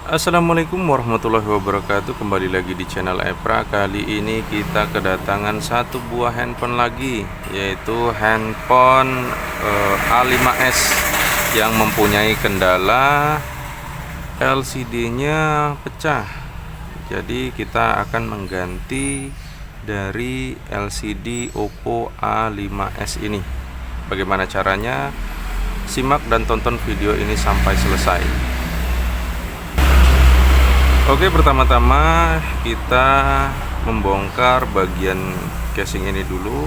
Assalamualaikum warahmatullahi wabarakatuh. Kembali lagi di channel Epra. Kali ini kita kedatangan satu buah handphone lagi, yaitu handphone A5s yang mempunyai kendala LCD-nya pecah. Jadi kita akan mengganti dari LCD Oppo A5s ini. Bagaimana caranya? Simak dan tonton video ini sampai selesai. Oke, pertama-tama kita membongkar bagian casing ini dulu.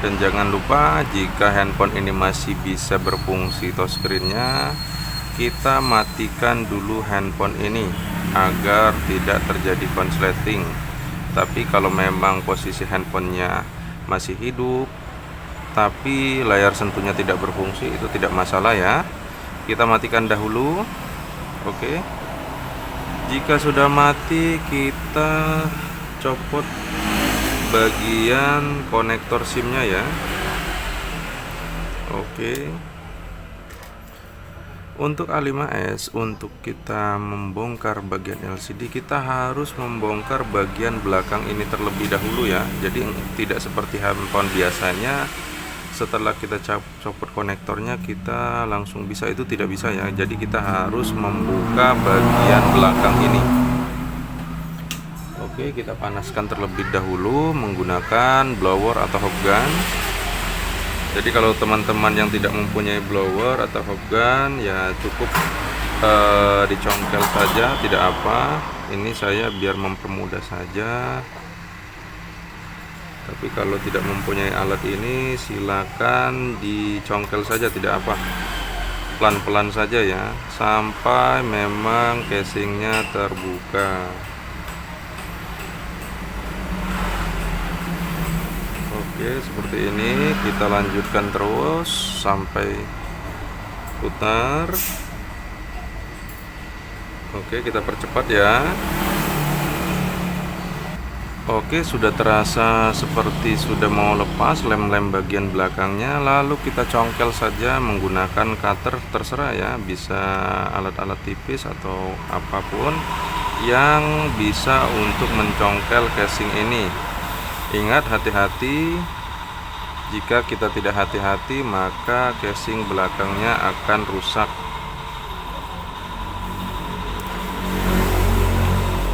Dan jangan lupa, jika handphone ini masih bisa berfungsi touchscreen-nya, kita matikan dulu handphone ini agar tidak terjadi konsleting. Tapi kalau memang posisi handphonenya masih hidup tapi layar sentuhnya tidak berfungsi, itu tidak masalah ya. Kita matikan dahulu. Oke. Jika sudah mati, kita copot bagian konektor SIM-nya ya. Oke. Untuk A5s, untuk kita membongkar bagian LCD, kita harus membongkar bagian belakang ini terlebih dahulu ya. Jadi tidak seperti handphone biasanya, setelah kita copot konektornya kita langsung bisa, itu tidak bisa ya. Jadi kita harus membuka bagian belakang ini. Oke, kita panaskan terlebih dahulu menggunakan blower atau hot gun. Jadi kalau teman-teman yang tidak mempunyai blower atau hot gun, ya cukup dicongkel saja, tidak apa. Ini saya biar mempermudah saja. Tapi kalau tidak mempunyai alat ini, silakan dicongkel saja, tidak apa. Pelan-pelan saja ya, sampai memang casingnya terbuka. Oke, seperti ini. Kita lanjutkan terus sampai putar. Oke, kita percepat ya. Oke, sudah terasa seperti sudah mau lepas lem-lem bagian belakangnya. Lalu kita congkel saja menggunakan cutter, terserah ya, bisa alat-alat tipis atau apapun yang bisa untuk mencongkel casing ini. Ingat, hati-hati. Jika kita tidak hati-hati, maka casing belakangnya akan rusak.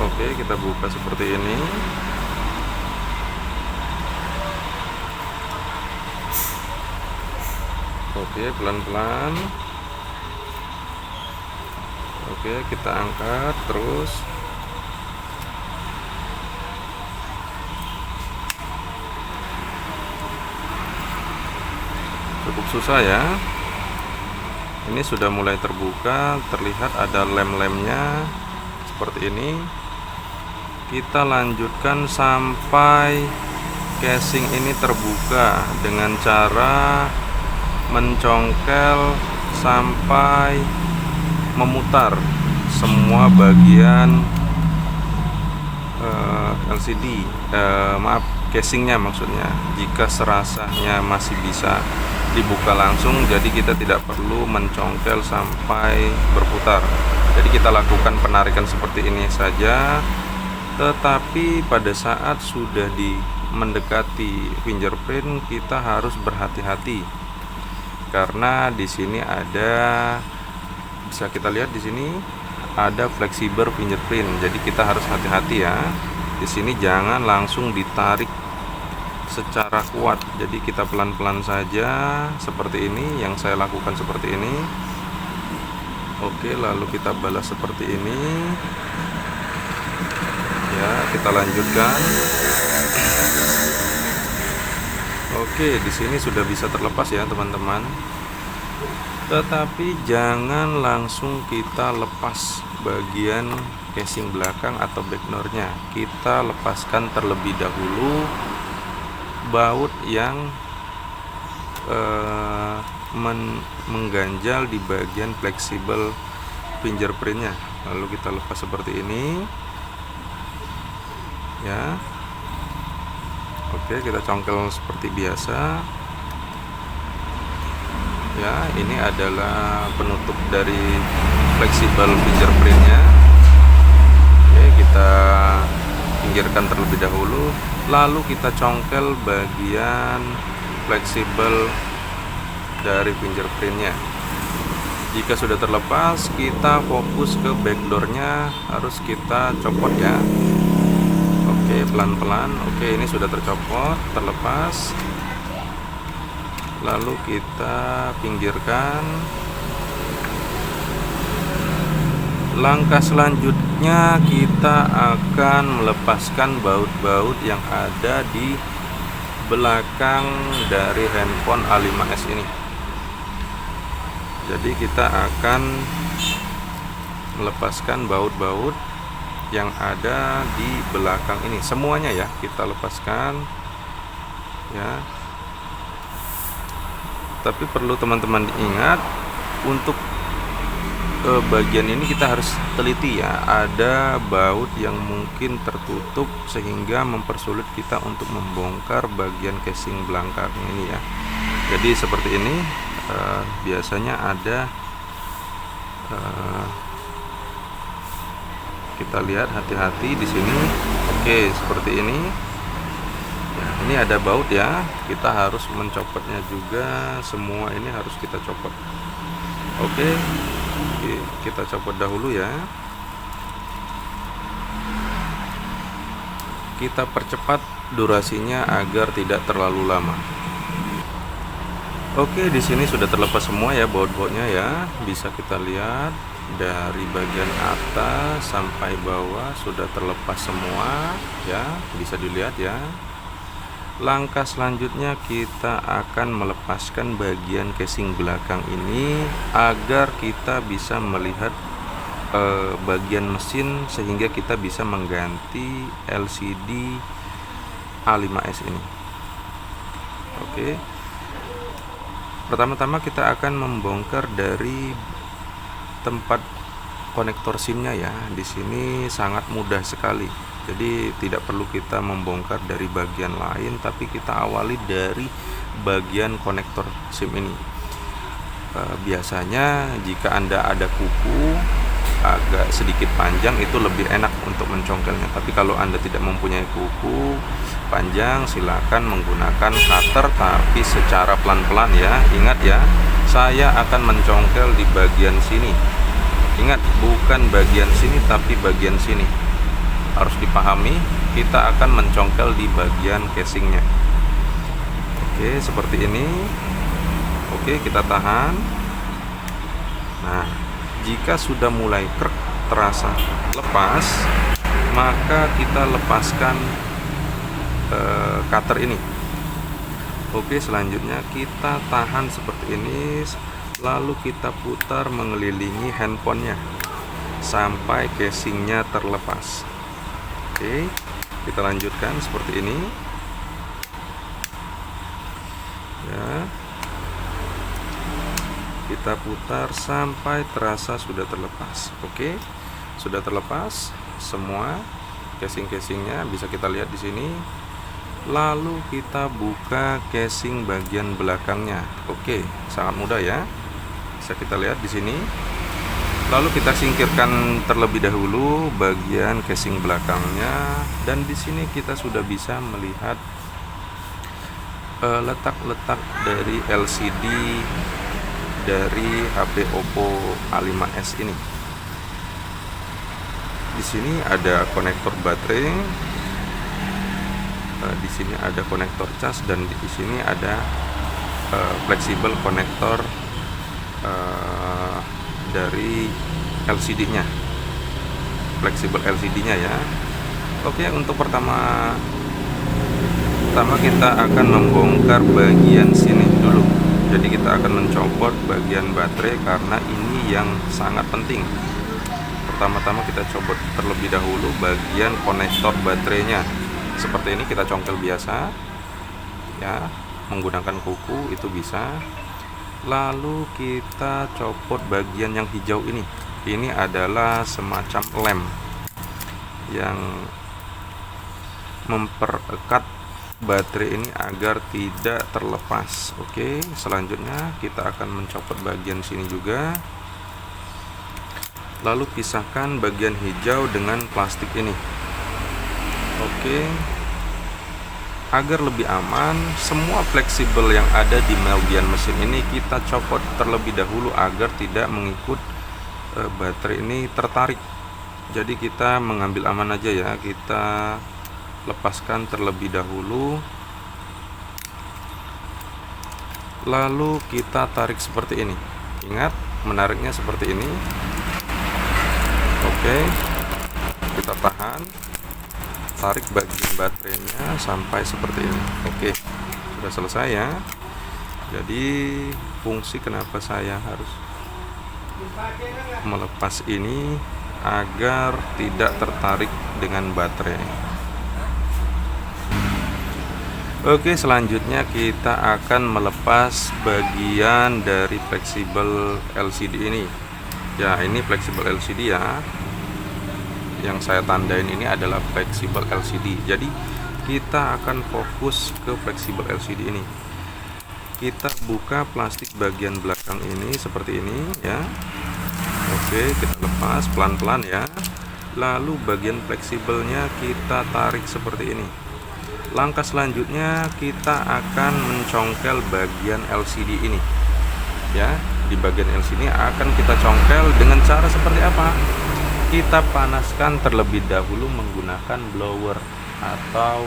Oke, kita buka seperti ini. Oke, pelan-pelan. Oke, kita angkat terus. Cukup susah ya. Ini sudah mulai terbuka, terlihat ada lem-lemnya seperti ini. Kita lanjutkan sampai casing ini terbuka dengan cara mencongkel sampai memutar semua bagian LCD, casingnya maksudnya. Jika serasanya masih bisa dibuka langsung, jadi kita tidak perlu mencongkel sampai berputar. Jadi kita lakukan penarikan seperti ini saja. Tetapi pada saat sudah mendekati fingerprint, kita harus berhati-hati. Karena di sini ada, bisa kita lihat di sini ada fleksibel fingerprint. Jadi kita harus hati-hati ya. Di sini jangan langsung ditarik secara kuat. Jadi kita pelan-pelan saja seperti ini, yang saya lakukan seperti ini. Oke, lalu kita balas seperti ini. Ya, kita lanjutkan. Oke, di sini sudah bisa terlepas ya teman-teman. Tetapi jangan langsung kita lepas bagian casing belakang atau backdoornya. Kita lepaskan terlebih dahulu baut yang mengganjal di bagian fleksibel fingerprintnya. Lalu kita lepas seperti ini ya. Oke, kita congkel seperti biasa ya. Ini adalah penutup dari fleksibel fingerprintnya. kita pinggirkan terlebih dahulu, lalu kita congkel bagian fleksibel dari fingerprintnya. Jika sudah terlepas, kita fokus ke backdoornya, harus kita copot ya. Oke, pelan-pelan. Oke, ini sudah tercopot, terlepas. Lalu kita pinggirkan. Langkah selanjutnya kita akan melepaskan baut-baut yang ada di belakang dari handphone A5s ini. Jadi kita akan melepaskan baut-baut yang ada di belakang ini, semuanya ya kita lepaskan ya. Tapi perlu teman-teman diingat, untuk bagian ini kita harus teliti ya, ada baut yang mungkin tertutup sehingga mempersulit kita untuk membongkar bagian casing belakangnya ini ya. Jadi seperti ini. Biasanya ada, kita lihat hati-hati di sini. Oke, seperti ini ya, ini ada baut ya, kita harus mencopotnya juga, semua ini harus kita copot. Oke, kita copot dahulu ya. Kita percepat durasinya agar tidak terlalu lama. Oke, di sini sudah terlepas semua ya baut-bautnya ya. Bisa kita lihat dari bagian atas sampai bawah sudah terlepas semua ya, bisa dilihat ya. Langkah selanjutnya kita akan melepaskan bagian casing belakang ini agar kita bisa melihat bagian mesin, sehingga kita bisa mengganti LCD A5s ini. Oke. Pertama-tama kita akan membongkar dari tempat konektor SIM-nya ya. Di sini sangat mudah sekali. Jadi tidak perlu kita membongkar dari bagian lain, tapi kita awali dari bagian konektor SIM ini. Biasanya jika Anda ada kuku agak sedikit panjang, itu lebih enak untuk mencongkelnya. Tapi kalau Anda tidak mempunyai kuku panjang, silakan menggunakan cutter, tapi secara pelan-pelan ya. Ingat ya, saya akan mencongkel di bagian sini. Ingat, bukan bagian sini tapi bagian sini. Harus dipahami, kita akan mencongkel di bagian casingnya. Oke, seperti ini. Oke, kita tahan. Nah, jika sudah mulai krek terasa lepas, maka kita lepaskan cutter ini. Oke, selanjutnya kita tahan seperti ini, lalu kita putar mengelilingi handphonenya sampai casingnya terlepas. Oke, kita lanjutkan seperti ini ya. Kita putar sampai terasa sudah terlepas. Oke, sudah terlepas semua casing-casingnya, bisa kita lihat di sini. Lalu kita buka casing bagian belakangnya. Oke, sangat mudah ya. Bisa kita lihat di sini. Lalu kita singkirkan terlebih dahulu bagian casing belakangnya, dan di sini kita sudah bisa melihat letak-letak dari LCD dari HP Oppo A5s ini. Di sini ada konektor baterai, di sini ada konektor cas, dan di sini ada fleksibel konektor dari LCD-nya, fleksibel LCD-nya ya. Oke, untuk pertama kita akan membongkar bagian sini dulu. Jadi kita akan mencopot bagian baterai karena ini yang sangat penting. Pertama-tama kita copot terlebih dahulu bagian konektor baterainya. Seperti ini kita congkel biasa ya, menggunakan kuku itu bisa. Lalu kita copot bagian yang hijau ini. Ini adalah semacam lem yang memperekat baterai ini agar tidak terlepas. Oke, selanjutnya kita akan mencopot bagian sini juga. Lalu pisahkan bagian hijau dengan plastik ini. Oke. Agar lebih aman, semua fleksibel yang ada di bagian mesin ini kita copot terlebih dahulu agar tidak mengikut baterai ini tertarik. Jadi kita mengambil aman aja ya, kita lepaskan terlebih dahulu, lalu kita tarik seperti ini. Ingat, menariknya seperti ini. Oke, kita tahan, tarik bagian baterainya sampai seperti ini. Oke, sudah selesai ya. Jadi fungsi kenapa saya harus melepas ini agar tidak tertarik dengan baterai. Oke, selanjutnya kita akan melepas bagian dari fleksibel LCD ini. Ya, ini fleksibel LCD ya. Yang saya tandain ini adalah fleksibel LCD. Jadi kita akan fokus ke fleksibel LCD ini. Kita buka plastik bagian belakang ini seperti ini ya. Oke, kita lepas pelan-pelan ya. Lalu bagian fleksibelnya kita tarik seperti ini. Langkah selanjutnya kita akan mencongkel bagian LCD ini. Ya, di bagian LCD akan kita congkel dengan cara seperti apa? Kita panaskan terlebih dahulu menggunakan blower atau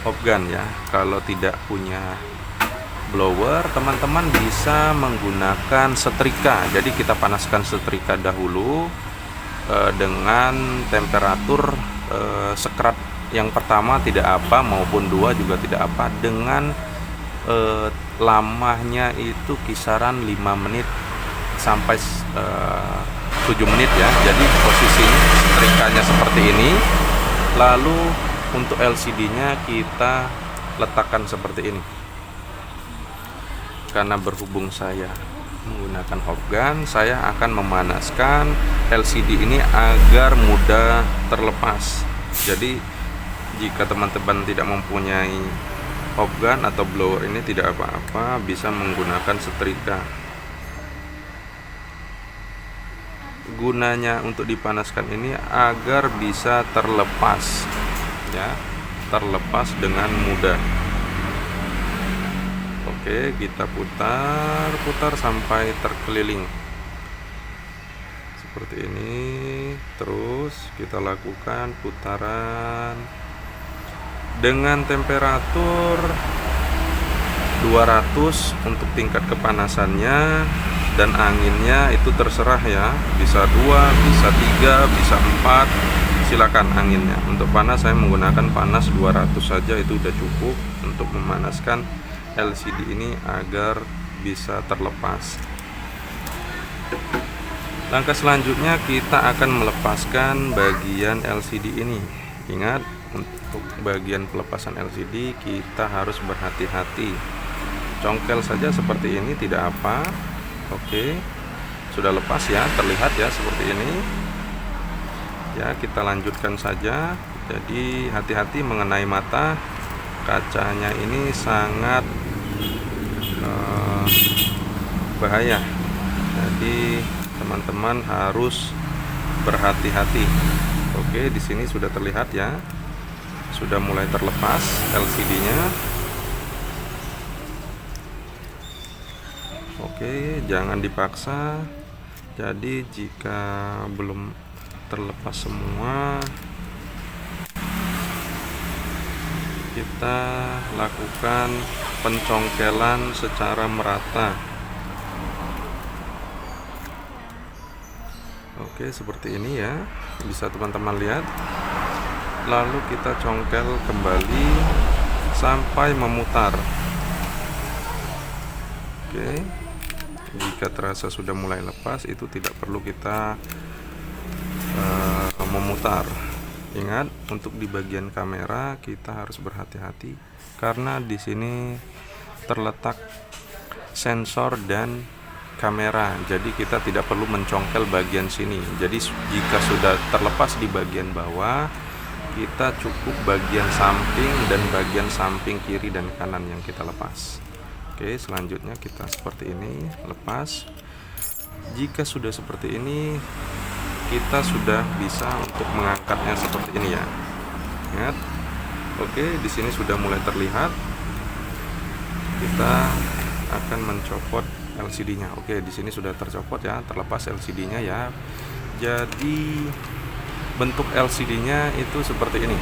hot gun ya. Kalau tidak punya blower, teman-teman bisa menggunakan setrika. Jadi kita panaskan setrika dahulu dengan temperatur sekrat yang pertama tidak apa, maupun dua juga tidak apa, dengan lamanya itu kisaran 5 menit sampai 7 menit ya. Jadi posisinya setrikanya seperti ini, lalu untuk LCD-nya kita letakkan seperti ini. Karena berhubung saya menggunakan hot gun, saya akan memanaskan LCD ini agar mudah terlepas. Jadi jika teman-teman tidak mempunyai hot gun atau blower ini tidak apa-apa, bisa menggunakan setrika. Gunanya untuk dipanaskan ini agar bisa terlepas ya, terlepas dengan mudah. Oke, kita putar sampai terkeliling seperti ini. Terus kita lakukan putaran dengan temperatur 200 untuk tingkat kepanasannya, dan anginnya itu terserah ya, bisa 2, bisa 3, bisa 4, silakan anginnya. Untuk panas saya menggunakan panas 200 saja, itu udah cukup untuk memanaskan LCD ini agar bisa terlepas. Langkah selanjutnya kita akan melepaskan bagian LCD ini. Ingat, untuk bagian pelepasan LCD kita harus berhati-hati. Congkel saja seperti ini tidak apa. Oke, sudah lepas ya, terlihat ya seperti ini. Ya, kita lanjutkan saja. Jadi hati-hati mengenai mata. Kacanya ini sangat bahaya. Jadi teman-teman harus berhati-hati. Oke, di sini sudah terlihat ya, sudah mulai terlepas LCD-nya. Oke, jangan dipaksa. Jadi jika belum terlepas semua, kita lakukan pencongkelan secara merata. Oke, seperti ini ya, bisa teman-teman lihat. Lalu kita congkel kembali sampai memutar. Oke, jika terasa sudah mulai lepas, itu tidak perlu kita memutar. Ingat, untuk di bagian kamera kita harus berhati-hati karena di sini terletak sensor dan kamera. Jadi kita tidak perlu mencongkel bagian sini. Jadi jika sudah terlepas di bagian bawah, kita cukup bagian samping dan bagian samping kiri dan kanan yang kita lepas. Oke, selanjutnya kita seperti ini, lepas. Jika sudah seperti ini, kita sudah bisa untuk mengangkatnya seperti ini ya. Ingat. Oke, di sini sudah mulai terlihat. Kita akan mencopot LCD-nya. Oke, di sini sudah tercopot ya, terlepas LCD-nya ya. Jadi bentuk LCD-nya itu seperti ini.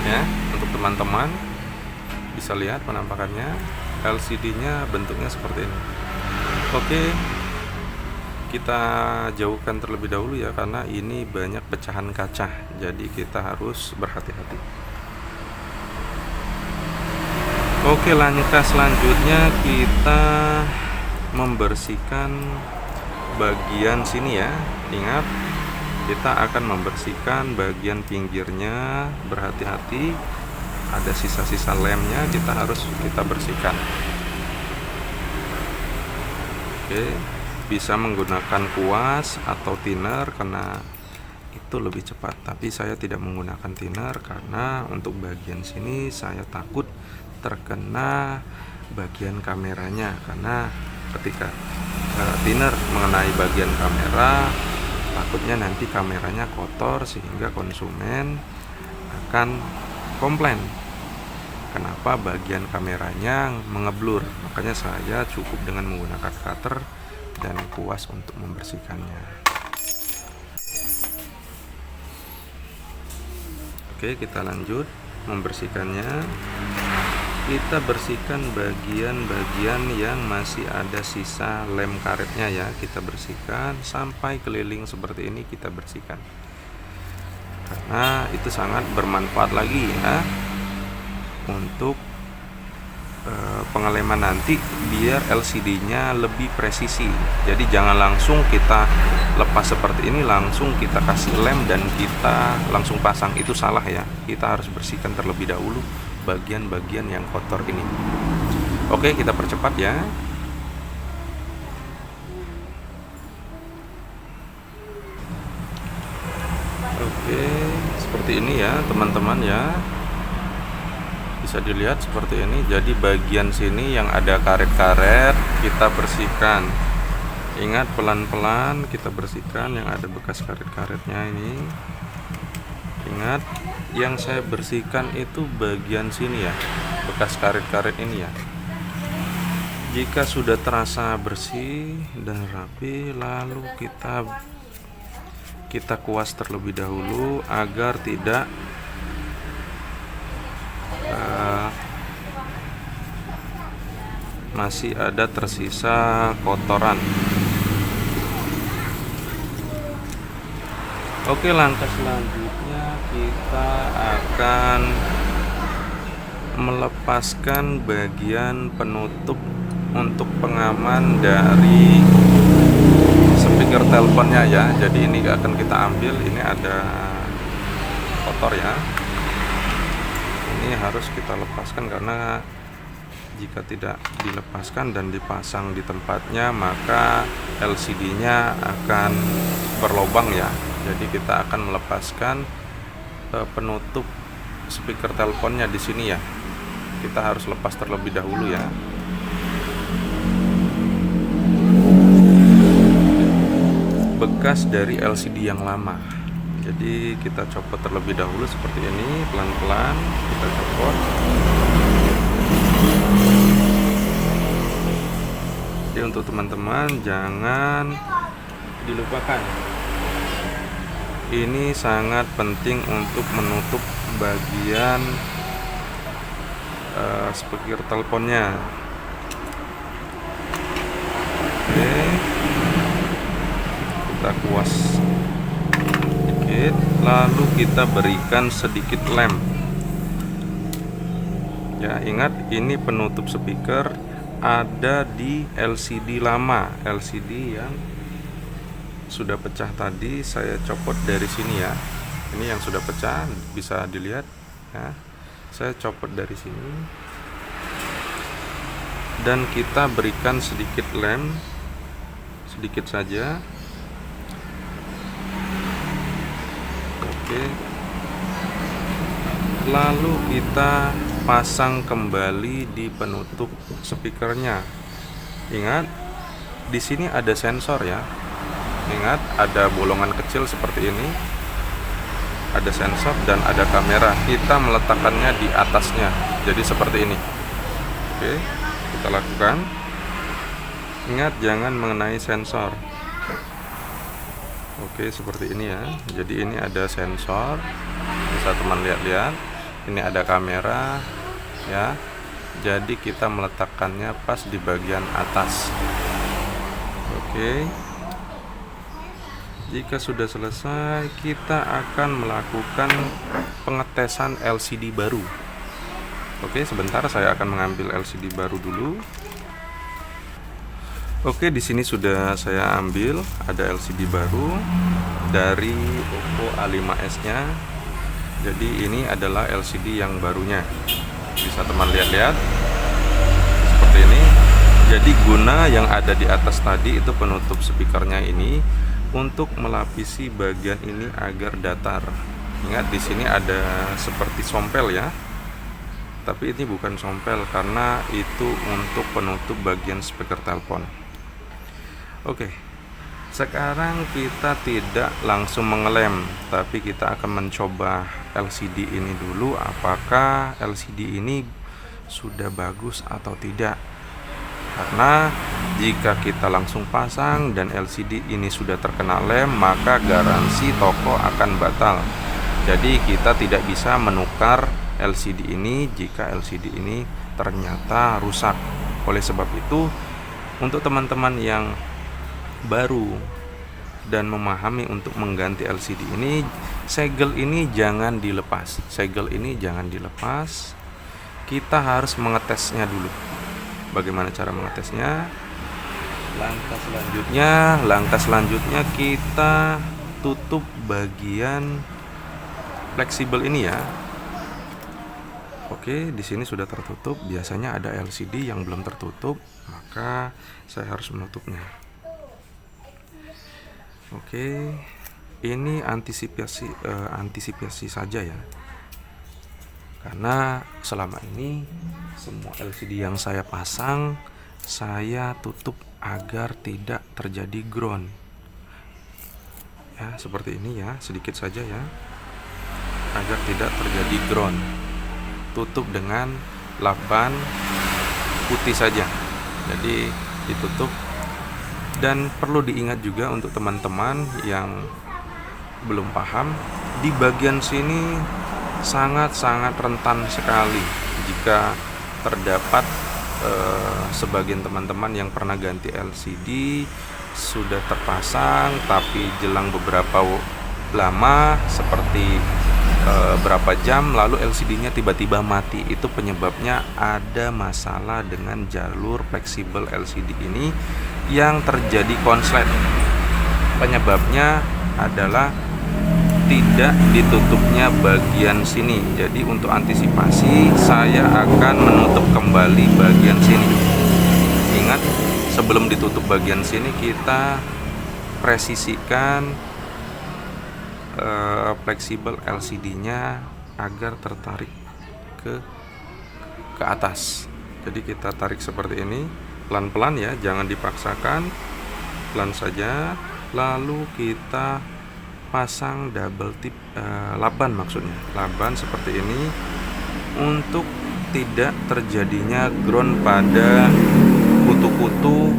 Ya, untuk teman-teman bisa lihat penampakannya. LCD-nya bentuknya seperti ini. Oke, kita jauhkan terlebih dahulu ya, karena ini banyak pecahan kaca, jadi kita harus berhati-hati. Oke, langkah selanjutnya kita membersihkan bagian sini ya. Ingat, kita akan membersihkan bagian pinggirnya. Berhati-hati, ada sisa-sisa lemnya, kita bersihkan. Oke, bisa menggunakan kuas atau thinner karena itu lebih cepat, tapi saya tidak menggunakan thinner karena untuk bagian sini saya takut terkena bagian kameranya, karena ketika thinner mengenai bagian kamera takutnya nanti kameranya kotor sehingga konsumen akan komplain kenapa bagian kameranya mengeblur. Makanya saya cukup dengan menggunakan cutter dan kuas untuk membersihkannya. Oke, kita lanjut membersihkannya. Kita bersihkan bagian-bagian yang masih ada sisa lem karetnya ya. Kita bersihkan sampai keliling seperti ini, kita bersihkan karena itu sangat bermanfaat lagi ya untuk pengeleman nanti, biar LCD-nya lebih presisi. Jadi jangan langsung kita lepas seperti ini, langsung kita kasih lem dan kita langsung pasang, itu salah ya. Kita harus bersihkan terlebih dahulu bagian-bagian yang kotor ini. Oke, kita percepat ya. Oke, seperti ini ya teman-teman ya. Bisa dilihat seperti ini. Jadi bagian sini yang ada karet-karet kita bersihkan. Ingat, pelan-pelan kita bersihkan yang ada bekas karet-karetnya ini. Ingat, yang saya bersihkan itu bagian sini ya, bekas karet-karet ini ya. Jika sudah terasa bersih dan rapi, lalu kita kuas terlebih dahulu agar tidak masih ada tersisa kotoran. Oke, langkah selanjutnya kita akan melepaskan bagian penutup untuk pengaman dari speaker teleponnya ya. Jadi ini akan kita ambil, ini ada kotor ya. Ini harus kita lepaskan karena jika tidak dilepaskan dan dipasang di tempatnya, maka LCD-nya akan berlobang ya. Jadi kita akan melepaskan penutup speaker teleponnya di sini ya. Kita harus lepas terlebih dahulu ya. Bekas dari LCD yang lama. Jadi kita copot terlebih dahulu seperti ini, pelan-pelan kita copot. Jadi untuk teman-teman jangan dilupakan. Ini sangat penting untuk menutup bagian speaker teleponnya. Oke, kita kuas sedikit, lalu kita berikan sedikit lem. Ya, ingat ini penutup speaker ada di LCD lama, LCD yang sudah pecah tadi saya copot dari sini ya. Ini yang sudah pecah bisa dilihat ya. Saya copot dari sini dan kita berikan sedikit lem, sedikit saja. Oke, lalu kita pasang kembali di penutup speakernya. Ingat, di sini ada sensor ya. Ingat, ada bolongan kecil seperti ini, ada sensor dan ada kamera. Kita meletakkannya di atasnya, jadi seperti ini. Oke, kita lakukan. Ingat, jangan mengenai sensor. Oke, seperti ini ya. Jadi ini ada sensor, bisa teman lihat-lihat. Ini ada kamera ya. Jadi kita meletakkannya pas di bagian atas. Oke, jika sudah selesai, kita akan melakukan pengetesan LCD baru. Oke, sebentar saya akan mengambil LCD baru dulu. Oke, di sini sudah saya ambil, ada LCD baru dari Oppo A5s-nya. Jadi ini adalah LCD yang barunya. Bisa teman lihat-lihat seperti ini. Jadi guna yang ada di atas tadi itu penutup speakernya ini untuk melapisi bagian ini agar datar. Ingat, di sini ada seperti sompel ya. Tapi ini bukan sompel karena itu untuk penutup bagian speaker telepon. Oke, sekarang kita tidak langsung mengelem, tapi kita akan mencoba LCD ini dulu, apakah LCD ini sudah bagus atau tidak. Karena jika kita langsung pasang dan LCD ini sudah terkena lem, maka garansi toko akan batal. Jadi kita tidak bisa menukar LCD ini jika LCD ini ternyata rusak. Oleh sebab itu, untuk teman-teman yang baru dan memahami untuk mengganti LCD ini, segel ini jangan dilepas. Segel ini jangan dilepas. Kita harus mengetesnya dulu. Bagaimana cara mengetesnya? Langkah selanjutnya kita tutup bagian fleksibel ini ya. Oke, di sini sudah tertutup. Biasanya ada LCD yang belum tertutup, maka saya harus menutupnya. Oke, ini antisipasi saja ya. Karena selama ini semua LCD yang saya pasang saya tutup agar tidak terjadi ground. Ya, seperti ini ya, sedikit saja ya. Agar tidak terjadi ground. Tutup dengan lakban putih saja. Jadi ditutup. Dan perlu diingat juga untuk teman-teman yang belum paham, di bagian sini sangat-sangat rentan sekali jika terdapat sebagian teman-teman yang pernah ganti LCD sudah terpasang tapi jelang beberapa lama seperti berapa jam lalu LCD-nya tiba-tiba mati. Itu penyebabnya ada masalah dengan jalur fleksibel LCD ini yang terjadi konslet. Penyebabnya adalah tidak ditutupnya bagian sini. Jadi untuk antisipasi saya akan menutup kembali bagian sini. Ingat, sebelum ditutup bagian sini kita presisikan fleksibel LCD-nya agar tertarik ke atas. Jadi kita tarik seperti ini, pelan-pelan ya, jangan dipaksakan, pelan saja. Lalu kita pasang double tip laban, maksudnya laban seperti ini untuk tidak terjadinya ground pada kutu-kutu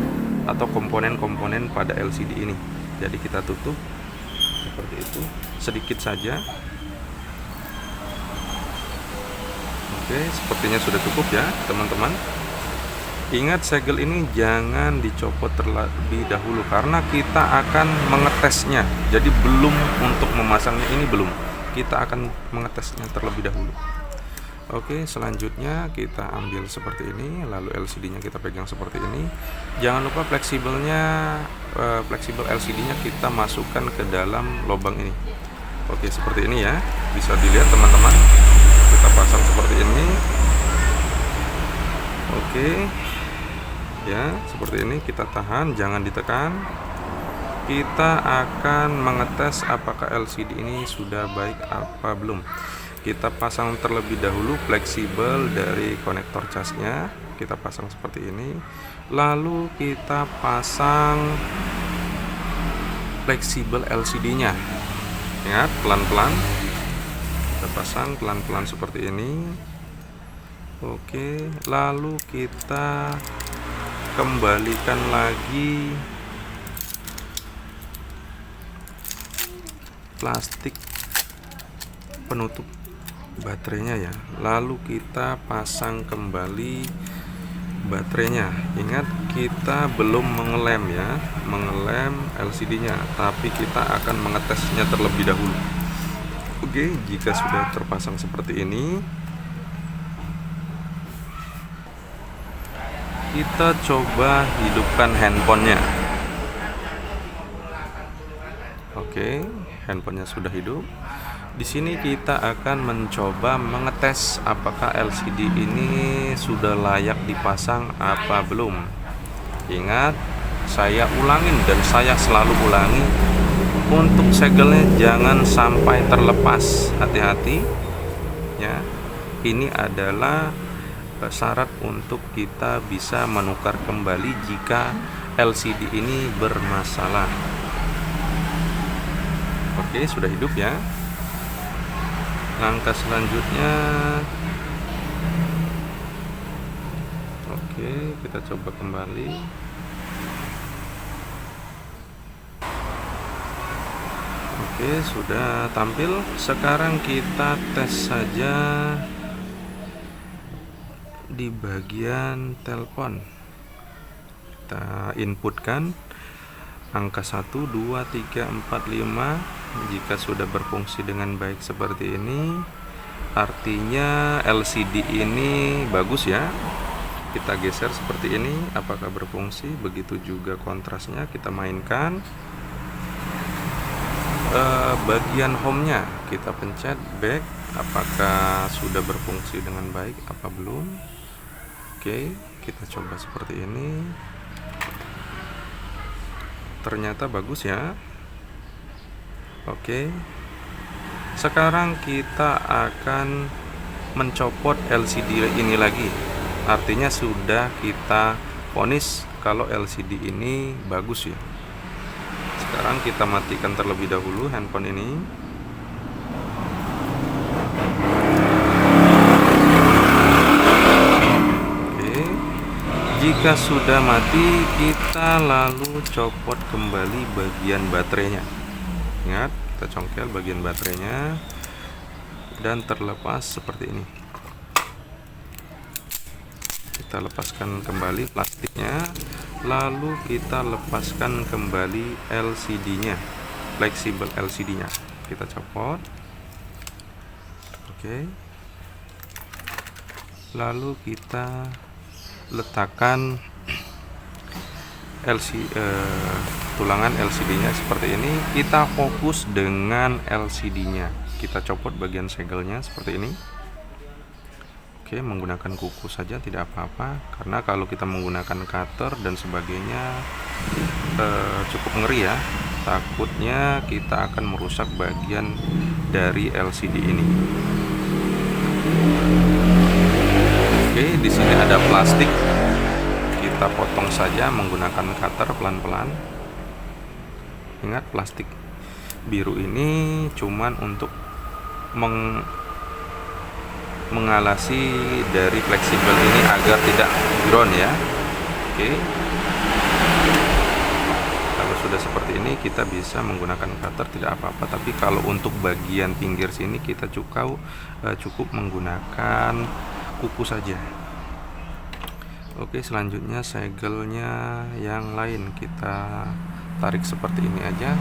atau komponen-komponen pada LCD ini. Jadi kita tutup seperti itu, sedikit saja. Oke, sepertinya sudah cukup ya teman-teman. Ingat, segel ini jangan dicopot terlebih dahulu karena kita akan mengetesnya. Jadi belum untuk memasangnya ini belum. Kita akan mengetesnya terlebih dahulu. Oke, selanjutnya kita ambil seperti ini, lalu LCD-nya kita pegang seperti ini. Jangan lupa fleksibel LCD-nya kita masukkan ke dalam lubang ini. Oke, seperti ini ya. Bisa dilihat teman-teman. Kita pasang seperti ini. Oke. Ya, seperti ini kita tahan, jangan ditekan. Kita akan mengetes apakah LCD ini sudah baik apa belum. Kita pasang terlebih dahulu fleksibel dari konektor casnya. Kita pasang seperti ini. Lalu kita pasang fleksibel LCD-nya. Ingat, pelan-pelan kita pasang, pelan-pelan seperti ini. Oke, lalu kita kembalikan lagi plastik penutup baterainya ya. Lalu kita pasang kembali baterainya. Ingat, kita belum mengelem ya, mengelem LCD-nya, tapi kita akan mengetesnya terlebih dahulu. Oke, jika sudah terpasang seperti ini, kita coba hidupkan handphonenya. Oke, handphonenya sudah hidup. Di sini kita akan mencoba mengetes apakah LCD ini sudah layak dipasang apa belum. Ingat, saya ulangin dan saya selalu ulangi, untuk segelnya jangan sampai terlepas. Hati-hati ya. Ini adalah syarat untuk kita bisa menukar kembali jika LCD ini bermasalah. Oke, sudah hidup ya. Langkah selanjutnya, oke, kita coba kembali. Oke, sudah tampil. Sekarang kita tes saja di bagian telepon. Kita inputkan angka 1, 2, 3, 4, 5. Jika sudah berfungsi dengan baik seperti ini, artinya LCD ini bagus ya. Kita geser seperti ini, apakah berfungsi. Begitu juga kontrasnya kita mainkan. Bagian home-nya kita pencet back, apakah sudah berfungsi dengan baik apa belum. Oke, kita coba seperti ini. Ternyata bagus ya. Oke, sekarang kita akan mencopot LCD ini lagi. Artinya sudah kita vonis kalau LCD ini bagus ya. Sekarang kita matikan terlebih dahulu handphone ini. Oke, jika sudah mati, kita lalu copot kembali bagian baterainya. Ingat, kita congkel bagian baterainya dan terlepas seperti ini. Kita lepaskan kembali plastiknya, lalu kita lepaskan kembali LCD-nya, fleksibel LCD-nya. Kita copot. Oke. Lalu kita letakkan tulangan LCD-nya seperti ini. Kita fokus dengan LCD-nya. Kita copot bagian segelnya seperti ini. Oke, menggunakan kuku saja tidak apa-apa, karena kalau kita menggunakan cutter dan sebagainya cukup ngeri ya. Takutnya kita akan merusak bagian dari LCD ini. Oke, di sini ada plastik. Kita potong saja menggunakan cutter pelan-pelan. Ingat, plastik biru ini cuman untuk mengalasi dari fleksibel ini agar tidak ground ya. Oke, kalau sudah seperti ini kita bisa menggunakan cutter tidak apa-apa, tapi kalau untuk bagian pinggir sini kita cukup menggunakan kuku saja. Oke, selanjutnya segelnya yang lain kita tarik seperti ini aja.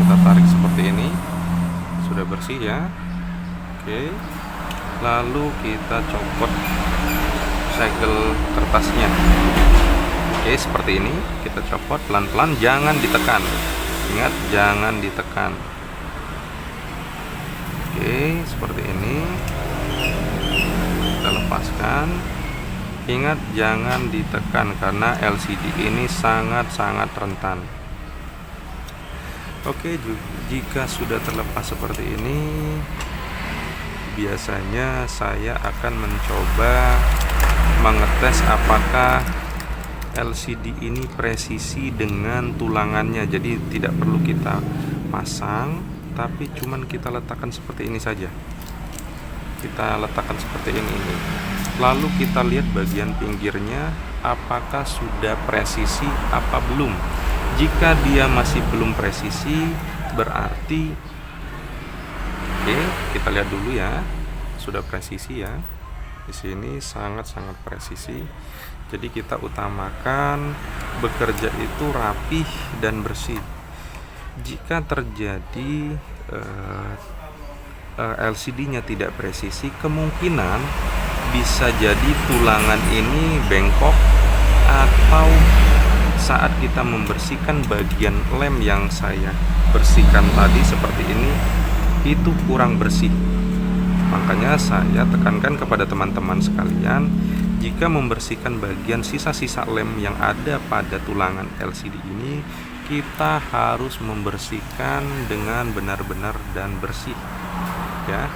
Kita tarik seperti ini, sudah bersih ya. Oke, lalu kita copot segel kertasnya. Oke, seperti ini kita copot pelan-pelan, jangan ditekan. Ingat, jangan ditekan. Oke, seperti ini kita lepaskan. Ingat, jangan ditekan karena LCD ini sangat-sangat rentan. Oke, jika sudah terlepas seperti ini, biasanya saya akan mencoba mengetes apakah LCD ini presisi dengan tulangannya, jadi tidak perlu kita pasang, tapi cuman kita letakkan seperti ini saja. Kita letakkan seperti ini. Lalu kita lihat bagian pinggirnya apakah sudah presisi apa belum. Jika dia masih belum presisi, berarti oke, kita lihat dulu ya. Sudah presisi ya. Di sini sangat-sangat presisi. Jadi kita utamakan bekerja itu rapih dan bersih. Jika terjadi LCD-nya tidak presisi, kemungkinan bisa jadi tulangan ini bengkok, atau saat kita membersihkan bagian lem yang saya bersihkan tadi seperti ini, itu kurang bersih. Makanya saya tekankan kepada teman-teman sekalian, jika membersihkan bagian sisa-sisa lem yang ada pada tulangan LCD ini, kita harus membersihkan dengan benar-benar dan bersih ya.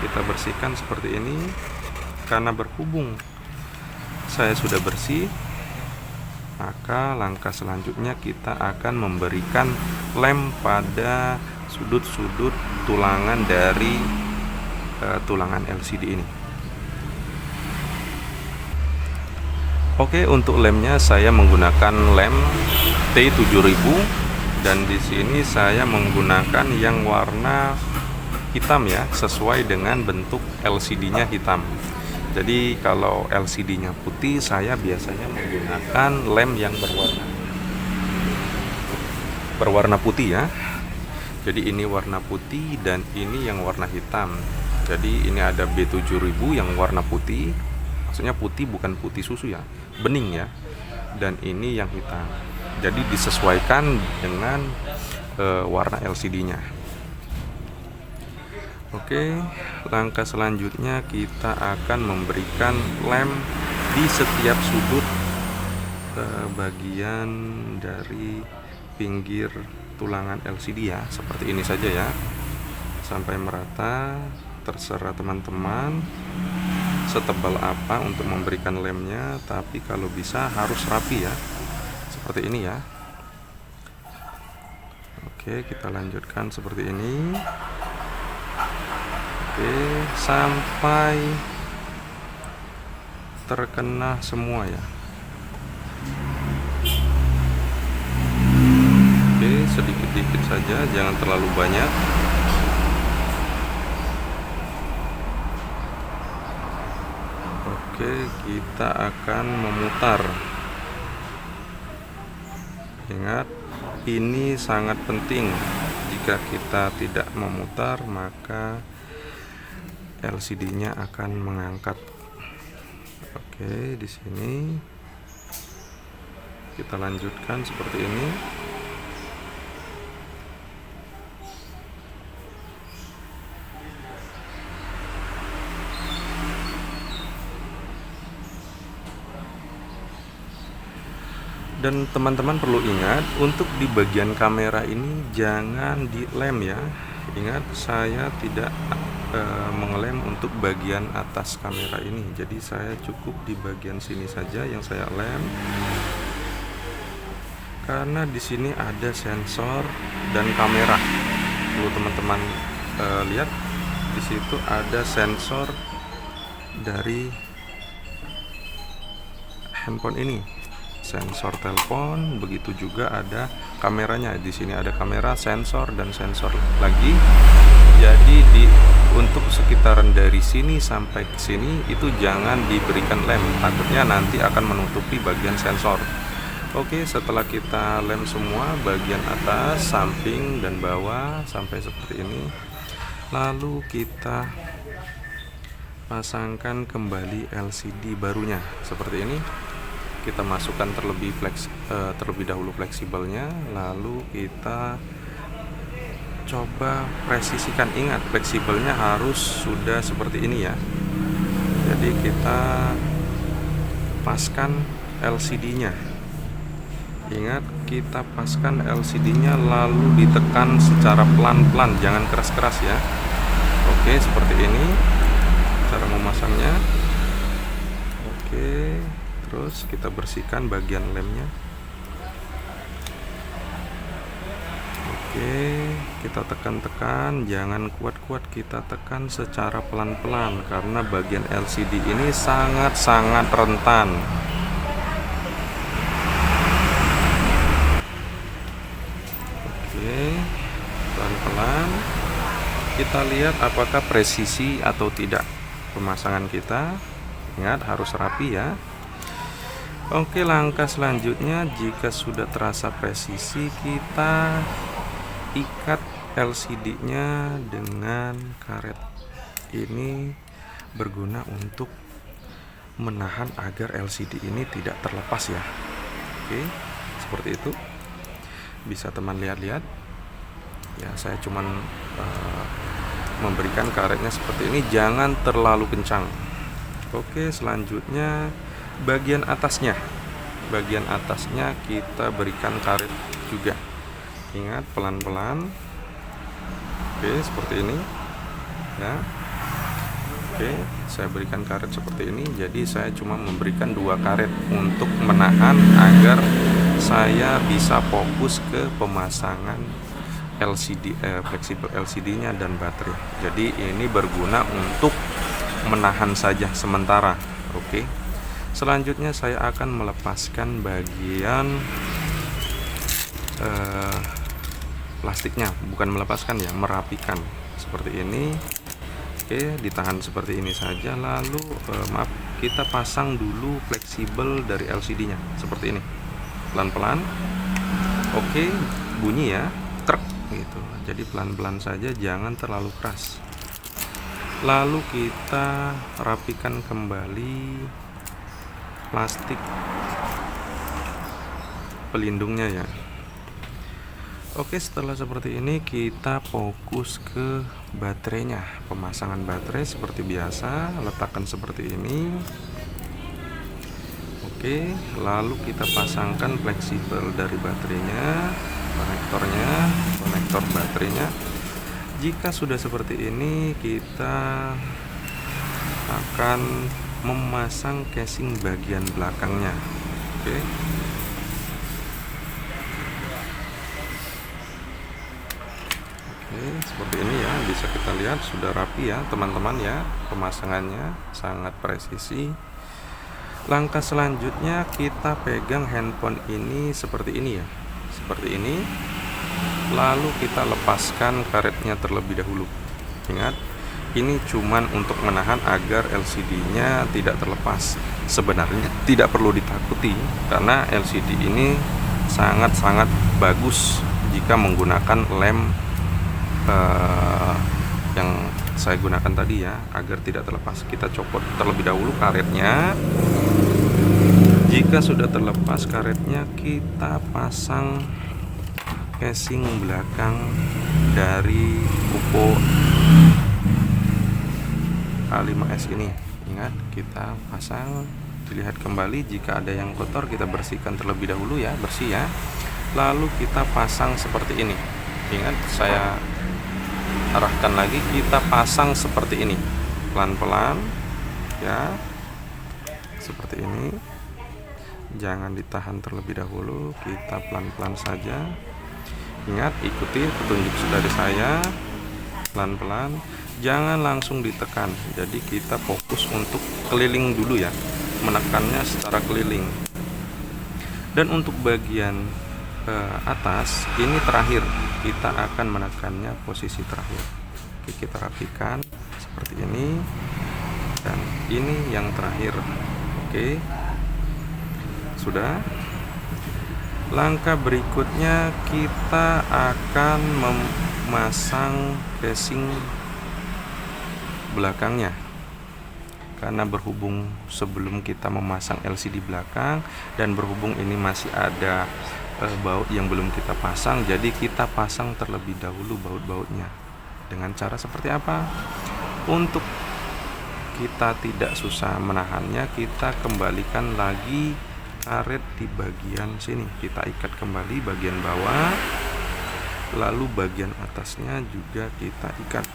Kita bersihkan seperti ini. Karena berhubung saya sudah bersih, maka langkah selanjutnya kita akan memberikan lem pada sudut-sudut tulangan dari tulangan LCD ini. Oke, untuk lemnya saya menggunakan lem T7000 dan di sini saya menggunakan yang warna hitam ya, sesuai dengan bentuk LCD-nya hitam. Jadi kalau LCD-nya putih, saya biasanya menggunakan lem yang berwarna putih ya. Jadi ini warna putih dan ini yang warna hitam. Jadi ini ada B7000 yang warna putih, maksudnya putih bukan putih susu ya, bening ya. Dan ini yang hitam. Jadi disesuaikan dengan warna LCD-nya. Oke, langkah selanjutnya kita akan memberikan lem di setiap sudut bagian dari pinggir tulangan LCD ya, seperti ini saja ya, sampai merata. Terserah teman-teman setebal apa untuk memberikan lemnya, tapi kalau bisa harus rapi ya, seperti ini ya. Oke, kita lanjutkan seperti ini. Oke, sampai terkena semua ya. Oke, sedikit-sedikit saja, jangan terlalu banyak. Oke, kita akan memutar. Ingat, ini sangat penting. Jika kita tidak memutar, maka LCD-nya akan mengangkat. Oke, di sini kita lanjutkan seperti ini. Dan teman-teman perlu ingat, untuk di bagian kamera ini jangan dilem ya. Ingat, saya tidak mengelem untuk bagian atas kamera ini, jadi saya cukup di bagian sini saja yang saya lem, karena di sini ada sensor dan kamera. Perlu teman-teman lihat, di situ ada sensor dari handphone ini, sensor telepon, begitu juga ada kameranya. Di sini ada kamera, sensor, dan sensor lagi. Jadi untuk sekitaran dari sini sampai ke sini itu jangan diberikan lem, takutnya nanti akan menutupi bagian sensor. Oke, setelah kita lem semua bagian atas, samping, dan bawah sampai seperti ini, lalu kita pasangkan kembali LCD barunya seperti ini. Kita masukkan terlebih dahulu fleksibelnya, lalu kita coba presisikan. Ingat, fleksibelnya harus sudah seperti ini ya. Jadi kita paskan LCD-nya. Ingat, kita paskan LCD-nya lalu ditekan secara pelan-pelan, jangan keras-keras ya. Oke, seperti ini cara memasangnya. Oke, Terus kita bersihkan bagian lemnya. Oke, kita tekan-tekan, jangan kuat-kuat, kita tekan secara pelan-pelan karena bagian LCD ini sangat-sangat rentan. Oke, pelan-pelan kita lihat apakah presisi atau tidak pemasangan kita. Ingat, harus rapi ya. Oke, langkah selanjutnya, jika sudah terasa presisi, kita ikat LCD-nya dengan karet. Ini berguna untuk menahan agar LCD ini tidak terlepas ya. Oke, seperti itu. Bisa teman lihat-lihat. Ya, saya cuman memberikan karetnya seperti ini, jangan terlalu kencang. Oke, selanjutnya bagian atasnya kita berikan karet juga. Ingat, pelan-pelan. Oke, seperti ini ya. Oke, saya berikan karet seperti ini. Jadi saya cuma memberikan 2 karet untuk menahan agar saya bisa fokus ke pemasangan LCD, fleksibel LCD-nya dan baterai. Jadi ini berguna untuk menahan saja sementara. Oke. Selanjutnya saya akan melepaskan bagian plastiknya, bukan melepaskan ya, merapikan seperti ini. Oke, ditahan seperti ini saja. Lalu maaf, kita pasang dulu fleksibel dari LCD-nya seperti ini, pelan-pelan. Oke, bunyi ya, krek gitu. Jadi pelan-pelan saja, jangan terlalu keras. Lalu kita rapikan kembali plastik pelindungnya ya. Oke, setelah seperti ini kita fokus ke baterainya. Pemasangan baterai seperti biasa, letakkan seperti ini. Oke, lalu kita pasangkan fleksibel dari baterainya, konektor baterainya. Jika sudah seperti ini, kita akan memasang casing bagian belakangnya. Oke. Oke, seperti ini ya, bisa kita lihat sudah rapi ya teman-teman ya, pemasangannya sangat presisi. Langkah selanjutnya kita pegang handphone ini seperti ini ya, seperti ini. Lalu kita lepaskan karetnya terlebih dahulu. Ingat, ini cuman untuk menahan agar LCD-nya tidak terlepas. Sebenarnya tidak perlu ditakuti karena LCD ini sangat-sangat bagus jika menggunakan lem yang saya gunakan tadi ya, agar tidak terlepas. Kita copot terlebih dahulu karetnya. Jika sudah terlepas karetnya, kita pasang casing belakang dari Oppo A5s ini. Ingat, kita pasang, dilihat kembali. Jika ada yang kotor kita bersihkan terlebih dahulu ya, bersih ya. Lalu kita pasang seperti ini. Ingat, saya arahkan lagi, kita pasang seperti ini, pelan-pelan ya, seperti ini. Jangan ditahan terlebih dahulu, kita pelan-pelan saja. Ingat, ikuti petunjuk dari saya, pelan-pelan, jangan langsung ditekan. Jadi kita fokus untuk keliling dulu ya, menekannya secara keliling. Dan untuk bagian atas ini terakhir, kita akan menekannya posisi terakhir. Oke, kita rapikan seperti ini, dan ini yang terakhir. Oke, sudah. Langkah berikutnya kita akan memasang casing belakangnya. Karena berhubung sebelum kita memasang LCD belakang dan berhubung ini masih ada baut yang belum kita pasang, jadi kita pasang terlebih dahulu baut-bautnya. Dengan cara seperti apa? Untuk kita tidak susah menahannya, kita kembalikan lagi karet di bagian sini, kita ikat kembali bagian bawah, lalu bagian atasnya juga kita ikat.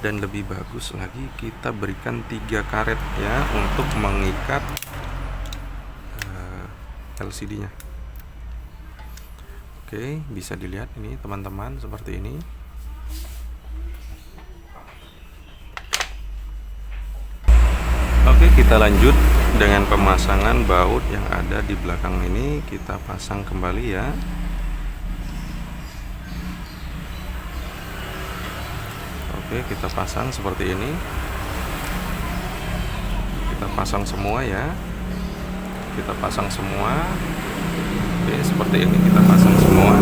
Dan lebih bagus lagi kita berikan 3 karet ya untuk mengikat LCD-nya. Oke, bisa dilihat ini teman-teman seperti ini. Oke, kita lanjut dengan pemasangan baut yang ada di belakang ini. Kita pasang kembali ya. Oke, kita pasang seperti ini. Kita pasang semua ya. Kita pasang semua. Oke, seperti ini kita pasang semua.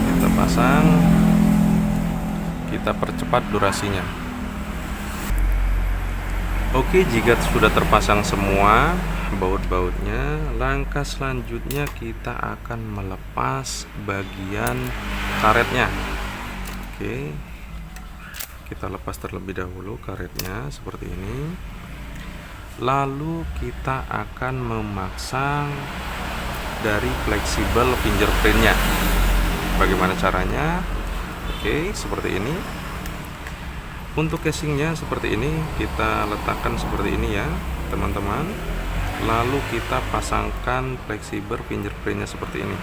Kita pasang. Kita percepat durasinya. Oke, jika sudah terpasang semua baut-bautnya, langkah selanjutnya kita akan melepas bagian karetnya. Oke, kita lepas terlebih dahulu karetnya seperti ini. Lalu kita akan memasang dari fleksibel fingerprintnya. Bagaimana caranya? Oke, seperti ini. Untuk casingnya seperti ini, kita letakkan seperti ini ya teman-teman. Lalu kita pasangkan fleksibel fingerprintnya seperti ini.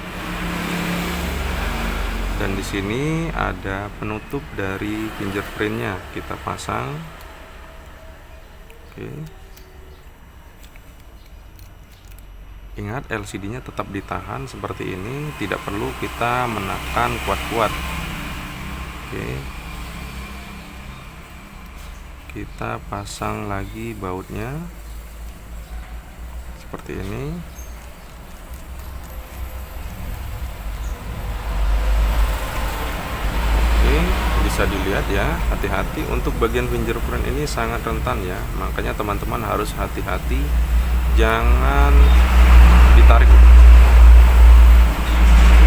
Dan di sini ada penutup dari fingerprintnya, kita pasang. Oke. Ingat, LCD-nya tetap ditahan seperti ini, tidak perlu kita menekan kuat-kuat. Oke. Kita pasang lagi bautnya seperti ini. Oke, bisa dilihat ya, hati-hati untuk bagian fingerprint ini sangat rentan ya, makanya teman-teman harus hati-hati, jangan ditarik.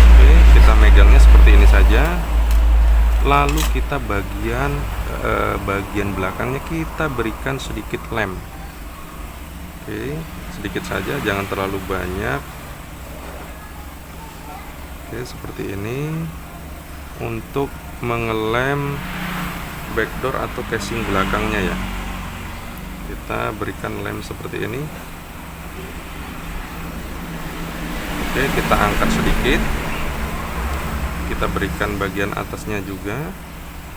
Oke, kita megangnya seperti ini saja. Lalu kita bagian belakangnya kita berikan sedikit lem. Oke, sedikit saja, jangan terlalu banyak. Oke, seperti ini untuk mengelem backdoor atau casing belakangnya ya. Kita berikan lem seperti ini. Oke, kita angkat sedikit. Kita berikan bagian atasnya juga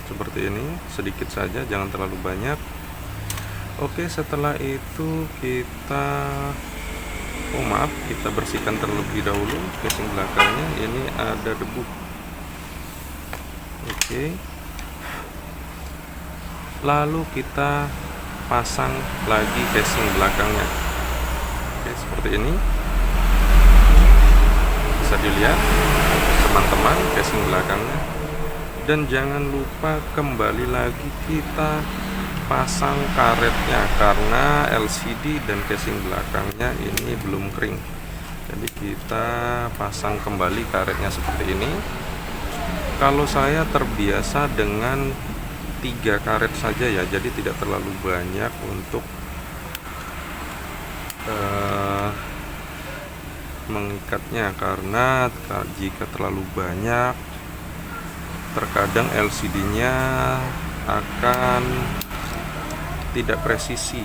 seperti ini, sedikit saja, jangan terlalu banyak. Oke, setelah itu kita kita bersihkan terlebih dahulu casing belakangnya. Ini ada debu. Oke, lalu kita pasang lagi casing belakangnya. Oke, seperti ini bisa dilihat teman-teman casing belakangnya. Dan jangan lupa kembali lagi kita pasang karetnya, karena LCD dan casing belakangnya ini belum kering. Jadi kita pasang kembali karetnya seperti ini. Kalau saya terbiasa dengan 3 karet saja ya, jadi tidak terlalu banyak untuk mengikatnya, karena jika terlalu banyak terkadang LCD-nya akan tidak presisi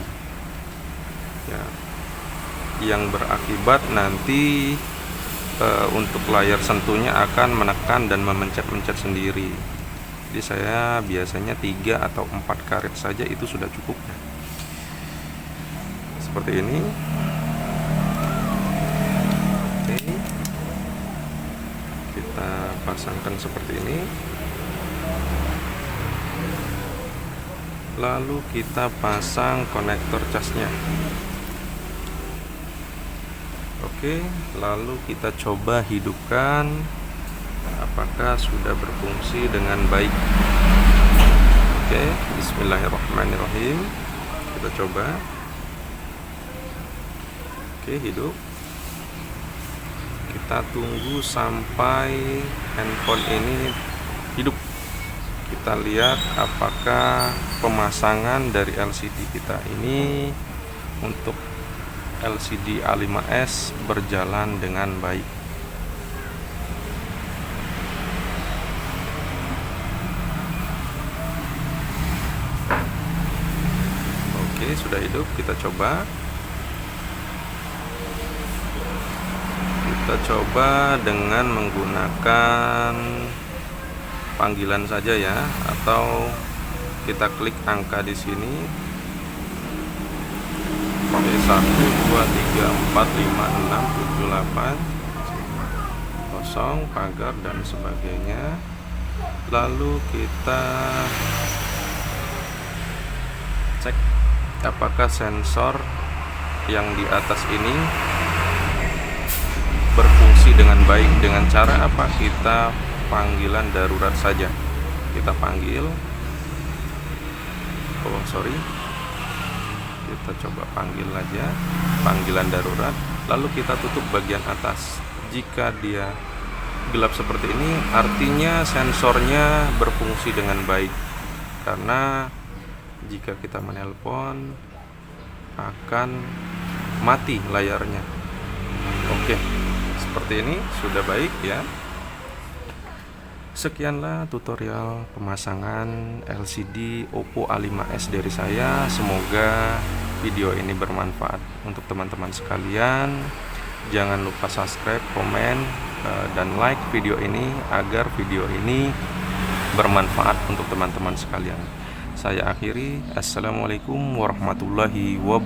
ya, yang berakibat nanti untuk layar sentuhnya akan menekan dan memencet-mencet sendiri. Jadi saya biasanya 3 atau 4 karet saja itu sudah cukup ya. Seperti ini. Oke, kita pasangkan seperti ini. Lalu kita pasang konektor casnya. Oke, lalu kita coba hidupkan apakah sudah berfungsi dengan baik. Oke, bismillahirrahmanirrahim. Kita coba. Oke, hidup. Kita tunggu sampai handphone ini hidup. Kita lihat apakah pemasangan dari LCD kita ini untuk LCD A5s berjalan dengan baik. sudah hidup. Kita coba dengan menggunakan panggilan saja ya, atau kita klik angka di sini. Oke, 1 2 3 4 5 6 7 8 kosong, pagar dan sebagainya. Lalu kita cek apakah sensor yang di atas ini berfungsi dengan baik. Dengan cara apa? Kita panggilan darurat saja. Kita panggil, kita coba panggil aja panggilan darurat, lalu kita tutup bagian atas. Jika dia gelap seperti ini, artinya sensornya berfungsi dengan baik, karena jika kita menelpon akan mati layarnya. Oke, seperti ini sudah baik ya. Sekianlah tutorial pemasangan LCD Oppo A5s dari saya. Semoga video ini bermanfaat untuk teman-teman sekalian. Jangan lupa subscribe, komen, dan like video ini agar video ini bermanfaat untuk teman-teman sekalian. Saya akhiri. Assalamualaikum warahmatullahi wabarakatuh.